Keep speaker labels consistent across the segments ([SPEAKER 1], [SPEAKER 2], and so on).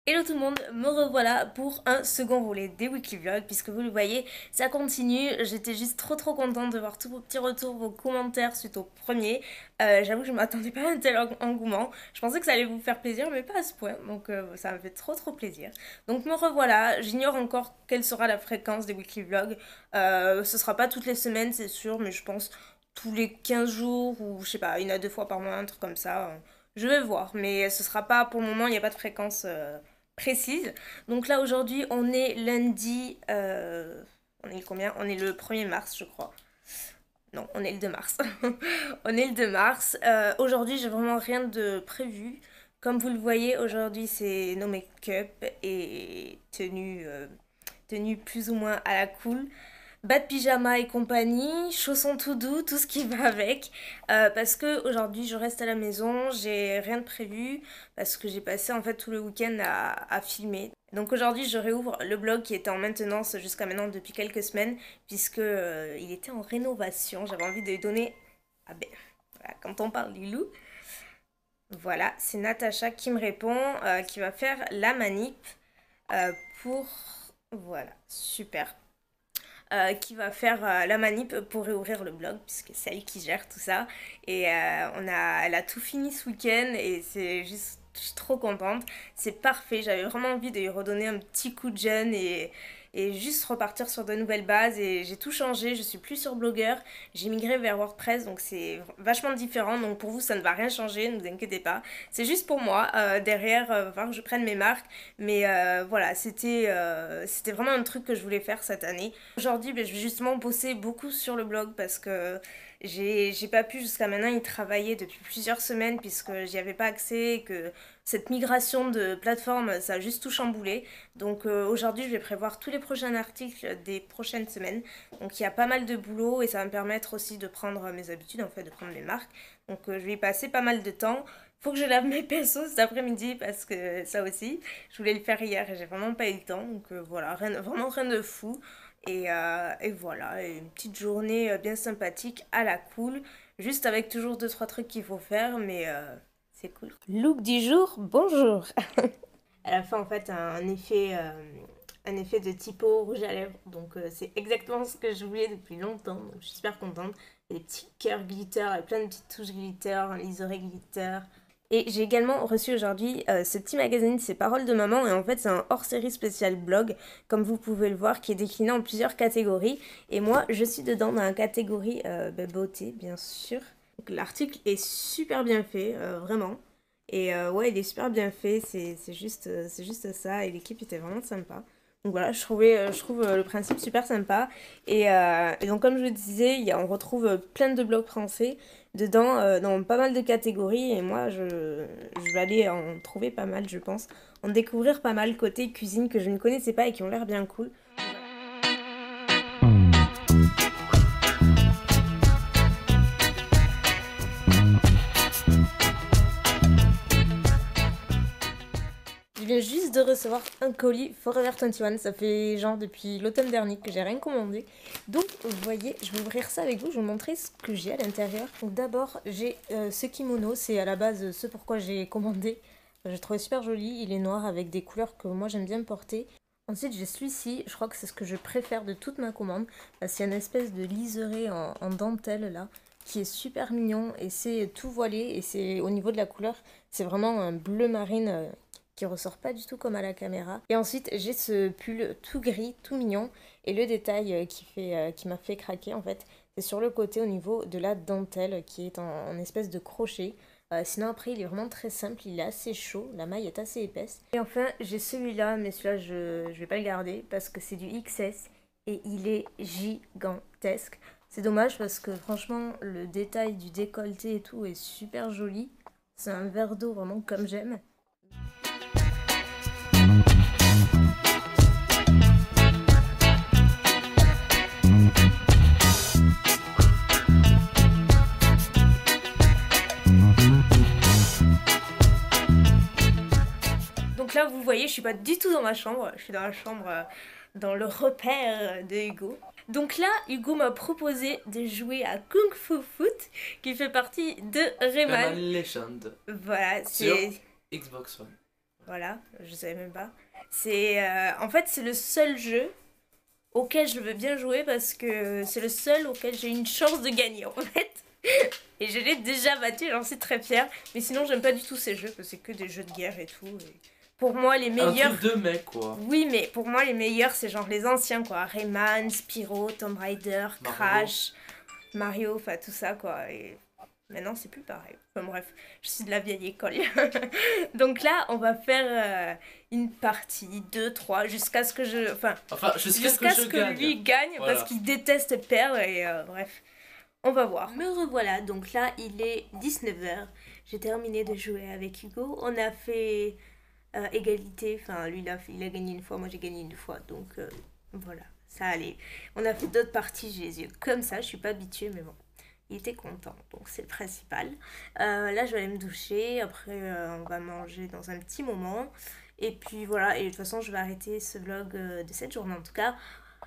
[SPEAKER 1] Hello tout le monde, me revoilà pour un second volet des weekly vlogs puisque vous le voyez, ça continue. J'étais juste trop contente de voir tous vos petits retours, vos commentaires suite au premier. J'avoue que je m'attendais pas à un tel engouement. Je pensais que ça allait vous faire plaisir mais pas à ce point, donc ça me fait trop plaisir. Donc me revoilà, j'ignore encore quelle sera la fréquence des weekly vlogs. Ce sera pas toutes les semaines c'est sûr, mais je pense tous les 15 jours ou je sais pas, une à deux fois par mois, un truc comme ça. Je vais voir, mais ce sera pas pour le moment, il n'y a pas de fréquence précise. Donc là aujourd'hui on est lundi, on est le combien? On est le 1er mars je crois. Non, on est le 2 mars. On est le 2 mars. Aujourd'hui j'ai vraiment rien de prévu. Comme vous le voyez aujourd'hui c'est no make-up et tenue plus ou moins à la cool. Bas de pyjama et compagnie, chaussons tout doux, tout ce qui va avec. Parce que aujourd'hui je reste à la maison, j'ai rien de prévu parce que j'ai passé en fait tout le week-end à filmer. Donc aujourd'hui je réouvre le blog qui était en maintenance jusqu'à maintenant depuis quelques semaines puisque il était en rénovation. J'avais envie de lui donner. Ah ben voilà, quand on parle du loup. Voilà, c'est Natacha qui me répond, qui va faire la manip euh, pour. Voilà, super qui va faire la manip pour réouvrir le blog, puisque c'est elle qui gère tout ça. Et elle a tout fini ce week-end et c'est juste, je suis trop contente. C'est parfait, j'avais vraiment envie de lui redonner un petit coup de jeune et juste repartir sur de nouvelles bases. Et j'ai tout changé, je suis plus sur Blogger, j'ai migré vers WordPress, donc c'est vachement différent. Donc pour vous, ça ne va rien changer, ne vous inquiétez pas. C'est juste pour moi, derrière, il va falloir que je prenne mes marques. Mais voilà, c'était vraiment un truc que je voulais faire cette année. Aujourd'hui, ben, je vais justement bosser beaucoup sur le blog parce que j'ai pas pu jusqu'à maintenant y travailler depuis plusieurs semaines puisque j'y avais pas accès et que cette migration de plateforme, ça a juste tout chamboulé. Donc aujourd'hui, je vais prévoir tous les prochains articles des prochaines semaines. Donc il y a pas mal de boulot et ça va me permettre aussi de prendre mes habitudes, en fait, de prendre mes marques. Donc je vais y passer pas mal de temps. Faut que je lave mes pinceaux cet après-midi parce que ça aussi, je voulais le faire hier et j'ai vraiment pas eu le temps. Donc voilà, vraiment rien de fou. Et voilà, et une petite journée bien sympathique à la cool. Juste avec toujours deux trois trucs qu'il faut faire, mais c'est cool. Look du jour, bonjour. Elle a fait en fait un effet de typo rouge à lèvres. Donc c'est exactement ce que je voulais depuis longtemps. Donc je suis super contente. Il y a des petits cœurs glitter, avec plein de petites touches glitter, un liseré glitter. Et j'ai également reçu aujourd'hui ce petit magazine, c'est Paroles de maman, et en fait c'est un hors-série spécial blog, comme vous pouvez le voir, qui est décliné en plusieurs catégories. Et moi, je suis dedans dans la catégorie beauté, bien sûr. L'article est super bien fait, vraiment. Et ouais, il est super bien fait, c'est juste ça, et l'équipe était vraiment sympa. Donc voilà, je trouve le principe super sympa. Et donc comme je le disais, on retrouve plein de blogs français dedans, dans pas mal de catégories. Et moi, je vais aller en trouver pas mal, je pense. En découvrir pas mal côté cuisine que je ne connaissais pas et qui ont l'air bien cool. Je viens juste de recevoir un colis Forever 21, ça fait genre depuis l'automne dernier que j'ai rien commandé. Donc vous voyez, je vais ouvrir ça avec vous, je vais vous montrer ce que j'ai à l'intérieur. Donc d'abord j'ai ce kimono, c'est à la base ce pourquoi j'ai commandé. Je trouve super joli, il est noir avec des couleurs que moi j'aime bien porter. Ensuite j'ai celui-ci, je crois que c'est ce que je préfère de toute ma commande. C'est une espèce de liseré en dentelle là, qui est super mignon et c'est tout voilé et c'est au niveau de la couleur, c'est vraiment un bleu marine qui ressort pas du tout comme à la caméra. Et ensuite j'ai ce pull tout gris, tout mignon, et le détail qui m'a fait craquer en fait, c'est sur le côté au niveau de la dentelle qui est en espèce de crochet. Sinon après il est vraiment très simple, il est assez chaud, la maille est assez épaisse. Et enfin j'ai celui-là, mais celui-là je vais pas le garder parce que c'est du XS et il est gigantesque. C'est dommage parce que franchement le détail du décolleté et tout est super joli. C'est un verre d'eau vraiment comme j'aime. Donc là, vous voyez, je suis pas du tout dans ma chambre. Je suis dans la chambre, dans le repère de Hugo. Donc là, Hugo m'a proposé de jouer à Kung Fu Foot, qui fait partie de
[SPEAKER 2] Rayman
[SPEAKER 1] Rayman.
[SPEAKER 2] Legend
[SPEAKER 1] Voilà,
[SPEAKER 2] sur
[SPEAKER 1] c'est...
[SPEAKER 2] Xbox One.
[SPEAKER 1] Voilà, je savais même pas. En fait, c'est le seul jeu auquel je veux bien jouer parce que c'est le seul auquel j'ai une chance de gagner en fait. Et je l'ai déjà battu, j'en suis très fière. Mais sinon, j'aime pas du tout ces jeux parce que c'est que des jeux de guerre et tout. Et pour moi, les meilleurs.
[SPEAKER 2] Un truc de mec, quoi.
[SPEAKER 1] Oui, mais pour moi, les meilleurs, c'est genre les anciens quoi. Rayman, Spyro, Tomb Raider, Crash, Mario, enfin tout ça quoi. Et maintenant, c'est plus pareil. Enfin bref, je suis de la vieille école. Donc là, on va faire une partie, deux, trois, jusqu'à ce que je.
[SPEAKER 2] Enfin, jusqu'à
[SPEAKER 1] ce que
[SPEAKER 2] gagne.
[SPEAKER 1] lui gagne,
[SPEAKER 2] Voilà.
[SPEAKER 1] parce qu'il déteste perdre, et bref. On va voir. Me revoilà, donc là, il est 19h. J'ai terminé de jouer avec Hugo. On a fait égalité. Enfin, lui, il a gagné une fois, moi j'ai gagné une fois. Donc voilà, ça allait. On a fait d'autres parties, j'ai les yeux comme ça. Je suis pas habituée, mais bon. Il était content, donc c'est le principal. Là, je vais aller me doucher. Après, on va manger dans un petit moment. Et puis voilà, et de toute façon, je vais arrêter ce vlog de cette journée en tout cas.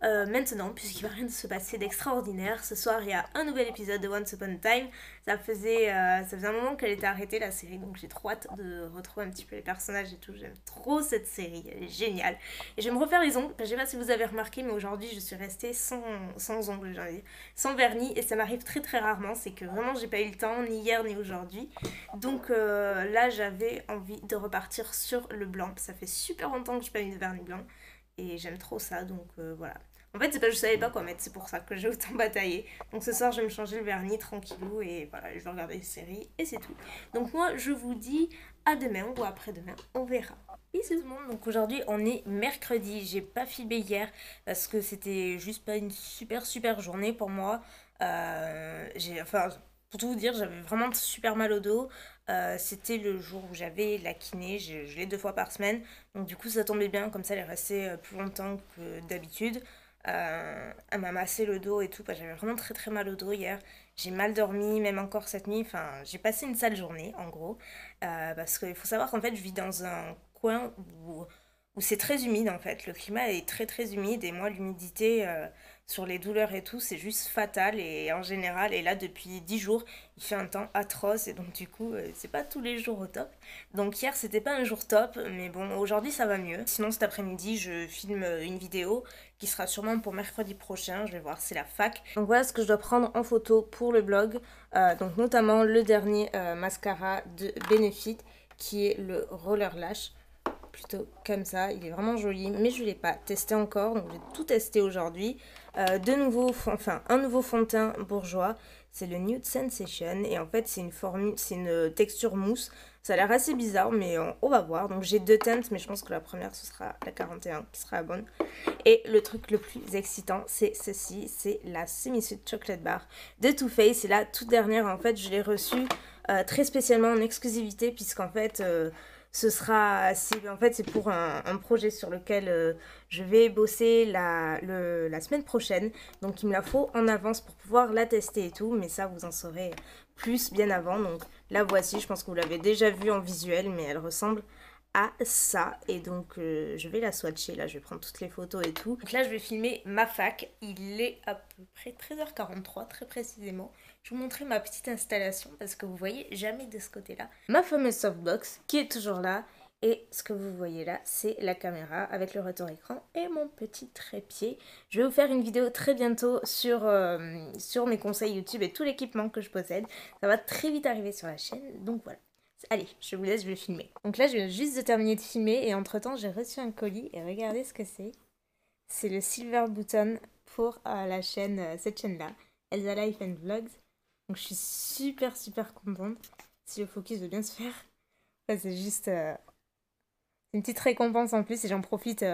[SPEAKER 1] Maintenant, puisqu'il va rien se passer d'extraordinaire. Ce soir, il y a un nouvel épisode de Once Upon a Time. Ça faisait un moment qu'elle était arrêtée, la série, donc j'ai trop hâte de retrouver un petit peu les personnages et tout. J'aime trop cette série, elle est géniale. Et je vais me refaire les ongles. Je sais pas si vous avez remarqué, mais aujourd'hui, je suis restée sans ongles, j'ai envie de dire, sans vernis. Et ça m'arrive très très rarement. C'est que vraiment, j'ai pas eu le temps, ni hier ni aujourd'hui. Donc là, j'avais envie de repartir sur le blanc. Ça fait super longtemps que j'ai pas mis de vernis blanc. Et j'aime trop ça, donc voilà. En fait, c'est pas que je savais pas quoi mettre, c'est pour ça que j'ai autant bataillé. Donc ce soir, je vais me changer le vernis tranquillou et voilà, je vais regarder les séries et c'est tout. Donc moi, je vous dis à demain ou après-demain, on verra. Bisous tout le monde. Donc aujourd'hui, on est mercredi. J'ai pas filmé hier parce que c'était juste pas une super journée pour moi. Pour tout vous dire, j'avais vraiment super mal au dos. C'était le jour où j'avais la kiné, je l'ai 2 fois par semaine. Donc du coup, ça tombait bien, comme ça, elle est restée plus longtemps que d'habitude. Elle m'a massé le dos et tout, j'avais vraiment très mal au dos hier. J'ai mal dormi, même encore cette nuit. Enfin, j'ai passé une sale journée, en gros. Parce qu'il faut savoir qu'en fait, je vis dans un coin où c'est très humide, en fait. Le climat est très humide et moi, l'humidité sur les douleurs et tout, c'est juste fatal. Et en général, et là, depuis 10 jours, il fait un temps atroce et donc du coup, c'est pas tous les jours au top. Donc hier, c'était pas un jour top, mais bon, aujourd'hui, ça va mieux. Sinon, cet après-midi, je filme une vidéo qui sera sûrement pour mercredi prochain. Je vais voir, c'est la fac. Donc voilà ce que je dois prendre en photo pour le blog. Donc notamment le dernier mascara de Benefit qui est le Roller Lash. Plutôt comme ça, il est vraiment joli, mais je ne l'ai pas testé encore, donc j'ai tout testé aujourd'hui. Un nouveau fond de teint bourgeois, c'est le Nude Sensation, et en fait c'est une texture mousse. Ça a l'air assez bizarre, mais on va voir. Donc j'ai 2 teintes, mais je pense que la première ce sera la 41 qui sera la bonne. Et le truc le plus excitant, c'est ceci, c'est la Semi-Sweet Chocolate Bar de Too Faced. C'est la toute dernière, en fait, je l'ai reçue très spécialement en exclusivité, puisqu'en fait... c'est pour un projet sur lequel je vais bosser la semaine prochaine. Donc il me la faut en avance pour pouvoir la tester et tout. Mais ça, vous en saurez plus bien avant. Donc la voici, je pense que vous l'avez déjà vue en visuel, mais elle ressemble à ça. Et donc je vais la swatcher. Là, je vais prendre toutes les photos et tout. Donc là, je vais filmer ma fac. Il est à peu près 13h43, très précisément. Je vais vous montrer ma petite installation parce que vous voyez jamais de ce côté-là. Ma fameuse softbox qui est toujours là. Et ce que vous voyez là, c'est la caméra avec le retour écran et mon petit trépied. Je vais vous faire une vidéo très bientôt sur mes conseils YouTube et tout l'équipement que je possède. Ça va très vite arriver sur la chaîne, donc voilà. Allez, je vous laisse, je vais filmer. Donc là, je viens juste de terminer de filmer et entre-temps, j'ai reçu un colis et regardez ce que c'est. C'est le Silver Button pour la chaîne, cette chaîne-là, Elsa Life and Vlogs. Donc je suis super contente. Si le focus veut bien se faire. Enfin, c'est juste une petite récompense en plus et j'en profite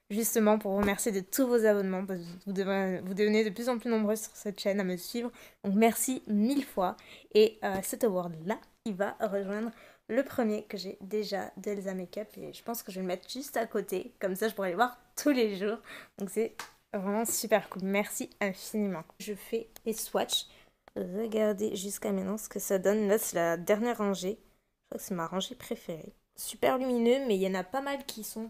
[SPEAKER 1] justement pour vous remercier de tous vos abonnements parce que vous devenez de plus en plus nombreux sur cette chaîne à me suivre. Donc merci 1000 fois. Et cet award-là, il va rejoindre le premier que j'ai déjà d'Elsa Makeup et je pense que je vais le mettre juste à côté. Comme ça, je pourrai les voir tous les jours. Donc c'est vraiment super cool. Merci infiniment. Je fais les swatchs. Regardez jusqu'à maintenant ce que ça donne. Là, c'est la dernière rangée. Je crois que c'est ma rangée préférée. Super lumineux, mais il y en a pas mal qui sont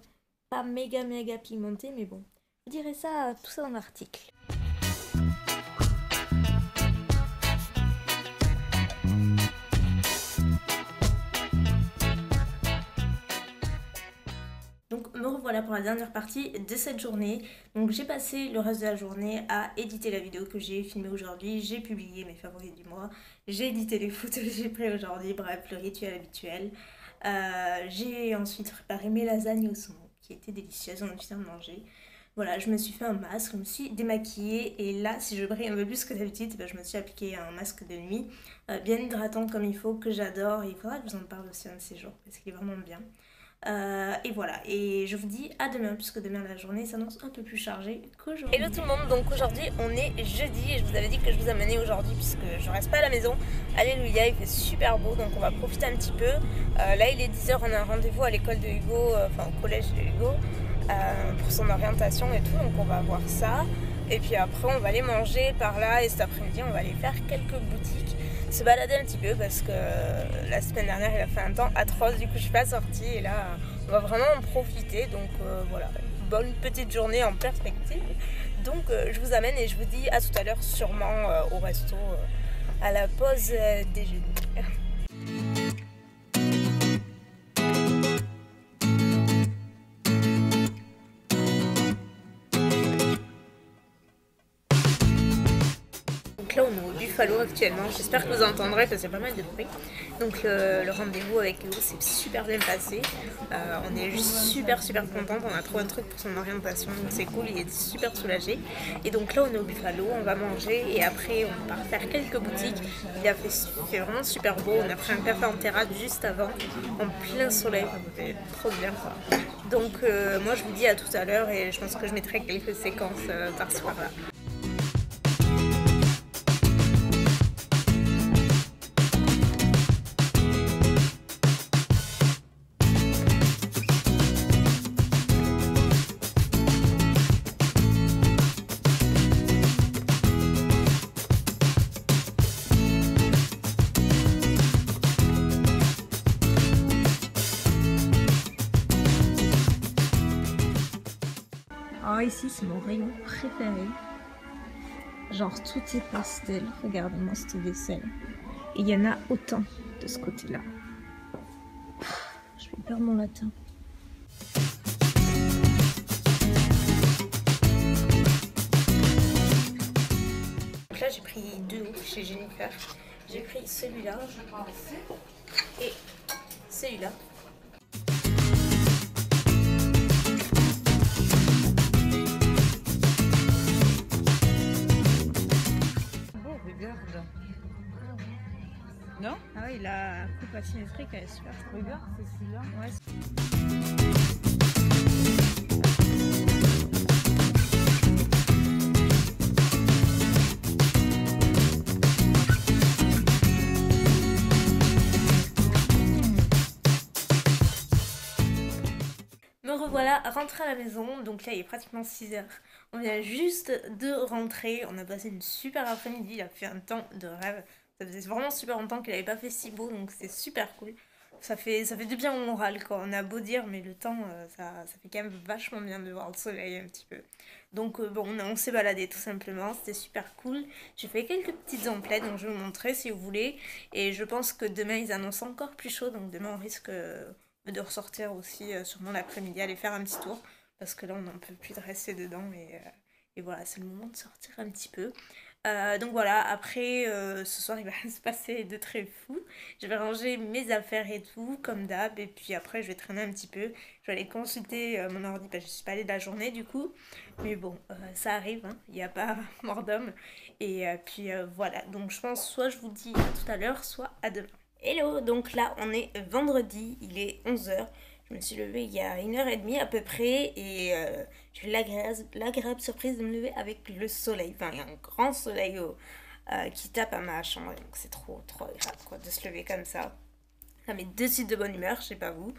[SPEAKER 1] pas méga pigmentés. Mais bon, je dirais ça, tout ça dans l'article. Donc me revoilà pour la dernière partie de cette journée. Donc j'ai passé le reste de la journée à éditer la vidéo que j'ai filmée aujourd'hui. J'ai publié mes favoris du mois. J'ai édité les photos que j'ai prises aujourd'hui. Bref, le rituel habituel. J'ai ensuite préparé mes lasagnes au saumon qui étaient délicieuses. On a fini de manger. Voilà, je me suis fait un masque, je me suis démaquillée et là, si je brille un peu plus que d'habitude, je me suis appliqué un masque de nuit bien hydratant comme il faut, que j'adore. Et il faudra que je vous en parle aussi un de ces jours parce qu'il est vraiment bien. Et voilà, et je vous dis à demain, puisque demain la journée s'annonce un peu plus chargée qu'aujourd'hui. Hello tout le monde, donc aujourd'hui on est jeudi et je vous avais dit que je vous amenais aujourd'hui puisque je reste pas à la maison. Alléluia, il fait super beau donc on va profiter un petit peu. Là il est 10h, on a un rendez-vous à l'école de Hugo, enfin au collège de Hugo pour son orientation et tout, donc on va voir ça. Et puis après on va aller manger par là et cet après-midi on va aller faire quelques boutiques, se balader un petit peu parce que la semaine dernière il a fait un temps atroce, du coup je suis pas sortie et là on va vraiment en profiter. Donc voilà, une bonne petite journée en perspective. Donc je vous amène et je vous dis à tout à l'heure sûrement au resto à la pause déjeuner. Donc là on est au Buffalo actuellement, j'espère que vous entendrez parce qu'il y a pas mal de bruit. Donc le rendez-vous avec Hugo s'est super bien passé, on est juste super contente, on a trouvé un truc pour son orientation, donc c'est cool, il est super soulagé. Et donc là on est au Buffalo, on va manger et après on part faire quelques boutiques. Il fait vraiment super beau, on a pris un café en terrasse juste avant, en plein soleil, c'était trop bien quoi. Donc moi je vous dis à tout à l'heure et je pense que je mettrai quelques séquences par-ci par-là. Alors ici c'est mon rayon préféré, genre tout est pastel, regardez-moi cette vaisselle, et il y en a autant de ce côté là. Je vais perdre mon latin. Donc là j'ai pris deux chez Jennifer, j'ai pris celui-là et celui-là.
[SPEAKER 2] Non?
[SPEAKER 1] Ah oui, la coupe asymétrique elle est super.
[SPEAKER 2] Regarde, c'est celui-là.
[SPEAKER 1] Ouais. Me revoilà rentrée à la maison, donc là il est pratiquement 6h. On vient juste de rentrer, on a passé une super après-midi, il a fait un temps de rêve. Ça faisait vraiment super longtemps qu'il n'avait pas fait si beau, donc c'est super cool. Ça fait du bien au moral quoi. On a beau dire, mais le temps, ça fait quand même vachement bien de voir le soleil un petit peu. Donc bon, on s'est baladé tout simplement, c'était super cool. J'ai fait quelques petites emplettes, donc je vais vous montrer si vous voulez. Et je pense que demain ils annoncent encore plus chaud, donc demain on risque de ressortir aussi sûrement l'après-midi, aller faire un petit tour. Parce que là on n'en peut plus de rester dedans et voilà, c'est le moment de sortir un petit peu. Donc voilà, après ce soir il va se passer de très fou. Je vais ranger mes affaires et tout comme d'hab et puis après je vais traîner un petit peu. Je vais aller consulter mon ordi parce que je suis pas allée de la journée du coup. Mais bon, ça arrive, hein. Il n'y a pas mort d'homme. Et puis voilà, donc je pense soit je vous dis à tout à l'heure, soit à demain. Hello, donc là on est vendredi, il est 11h. Je me suis levée il y a 1h30 à peu près et j'ai eu l'agréable surprise de me lever avec le soleil. Enfin, il y a un grand soleil qui tape à ma chambre, donc c'est trop agréable quoi, de se lever comme ça. Ça met de suite de bonne humeur, je sais pas vous.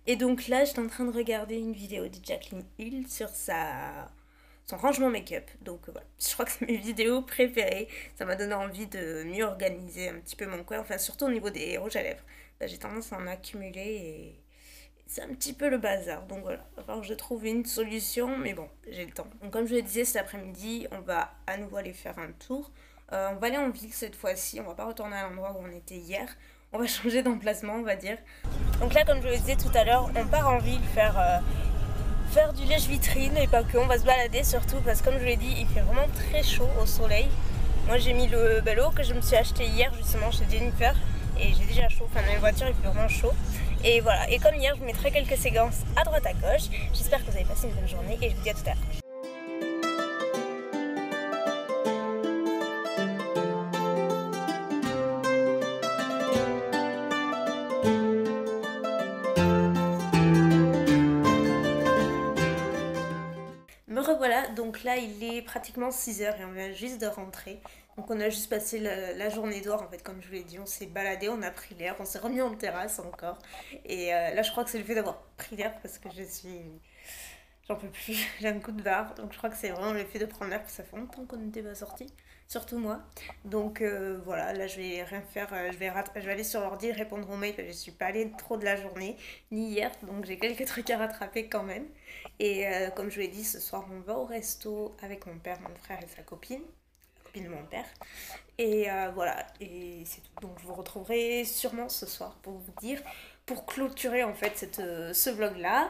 [SPEAKER 1] Et donc là, j'étais en train de regarder une vidéo de Jacqueline Hill sur son rangement make-up. Donc voilà, je crois que c'est mes vidéos préférées. Ça m'a donné envie de mieux organiser un petit peu mon coin, enfin surtout au niveau des rouges à lèvres. Là, j'ai tendance à en accumuler et c'est un petit peu le bazar. Donc voilà, il va falloir que je trouve une solution, mais bon, j'ai le temps. Donc comme je le disais, cet après-midi, on va à nouveau aller faire un tour. On va aller en ville cette fois-ci, on va pas retourner à l'endroit où on était hier. On va changer d'emplacement, on va dire. Donc là, comme je le disais tout à l'heure, on part en ville faire faire du lèche-vitrine et pas que, on va se balader surtout parce que comme je vous l'ai dit, il fait vraiment très chaud au soleil. Moi j'ai mis le haut que je me suis acheté hier justement chez Jennifer et j'ai déjà chaud, enfin dans la voiture il fait vraiment chaud. Et voilà, et comme hier je vous mettrai quelques séquences à droite à gauche. J'espère que vous avez passé une bonne journée et je vous dis à tout à l'heure. Me revoilà, donc là il est pratiquement 6h et on vient juste de rentrer. Donc on a juste passé la journée dehors en fait, comme je vous l'ai dit, on s'est baladé, on a pris l'air, on s'est remis en terrasse encore. Et là je crois que c'est le fait d'avoir pris l'air parce que j'en peux plus, j'ai un coup de barre. Donc je crois que c'est vraiment le fait de prendre l'air, parce que ça fait longtemps qu'on n'était pas sorti, surtout moi. Donc voilà, là je vais rien faire, je vais aller sur l'ordi répondre aux mails, parce que je suis pas allée trop de la journée, ni hier, donc j'ai quelques trucs à rattraper quand même. Et comme je vous l'ai dit, ce soir on va au resto avec mon père, mon frère et sa copine, la copine de mon père. Et voilà, et c'est tout. Donc je vous retrouverai sûrement ce soir pour vous dire, pour clôturer en fait ce vlog là.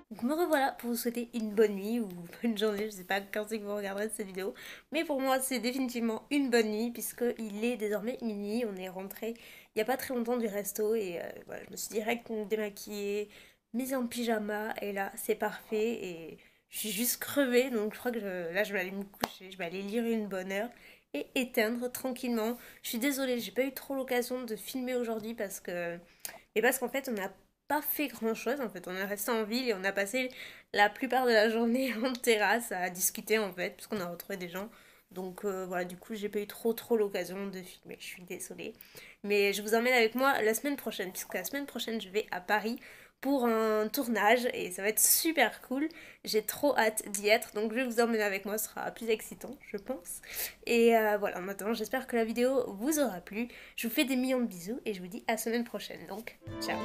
[SPEAKER 1] Donc me revoilà pour vous souhaiter une bonne nuit ou bonne journée, je sais pas quand c'est que vous regarderez cette vidéo, mais pour moi c'est définitivement une bonne nuit puisque il est désormais minuit, on est rentré il y a pas très longtemps du resto et voilà, je me suis direct démaquillée, mise en pyjama et là c'est parfait et je suis juste crevée donc je crois que là je vais aller me coucher, je vais aller lire une bonne heure et éteindre tranquillement. Je suis désolée, j'ai pas eu trop l'occasion de filmer aujourd'hui parce qu'en fait on a pas fait grand chose en fait, on est resté en ville et on a passé la plupart de la journée en terrasse à discuter en fait, puisqu'on a retrouvé des gens. Donc voilà, du coup j'ai pas eu trop l'occasion de filmer, je suis désolée. Mais je vous emmène avec moi la semaine prochaine, puisque la semaine prochaine je vais à Paris pour un tournage et ça va être super cool. J'ai trop hâte d'y être, donc je vais vous emmener avec moi, ce sera plus excitant je pense. Et voilà, maintenant j'espère que la vidéo vous aura plu. Je vous fais des millions de bisous et je vous dis à la semaine prochaine, donc ciao.